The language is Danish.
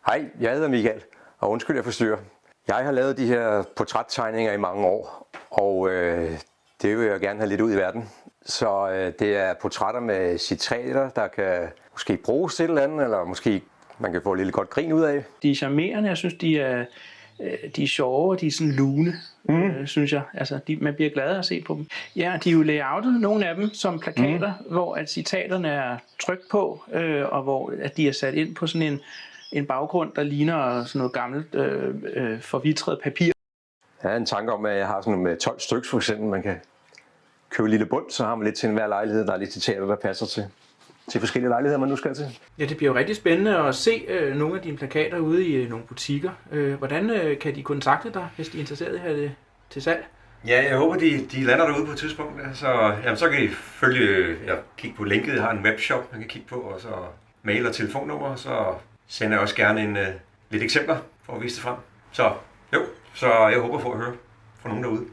Hej, jeg hedder Michael, og undskyld jeg forstyrrer. Jeg har lavet de her portrættegninger i mange år, og det vil jeg gerne have lidt ud i verden. Så det er portrætter med citater, der kan måske bruges til et eller andet, eller måske man kan få et lille godt grin ud af. De er charmerende, jeg synes, de er sjove, og de er sådan lune, synes jeg. Altså, man bliver glad at se på dem. Ja, de er jo layoutet, nogle af dem, som plakater, hvor at citaterne er trykt på, og hvor at de er sat ind på sådan en baggrund, der ligner sådan noget gammelt forvitret papir. Jeg har en tanke om, at jeg har sådan med 12 stykker for eksempel, man kan købe en lille bund, så har man lidt til enhver lejlighed, der er lidt citater, der passer til forskellige lejligheder, man nu skal til. Ja, det bliver jo rigtig spændende at se nogle af dine plakater ude i nogle butikker. Hvordan kan de kontakte dig, hvis de er interesseret i at have det til salg? Ja, jeg håber, de lander derude på et tidspunkt. Så kan I kigge på linket. Jeg har en webshop, man kan kigge på, og så mail og telefonnummer. Så sender jeg også gerne lidt eksempler for at vise det frem. Så jeg håber på at høre fra nogen derude.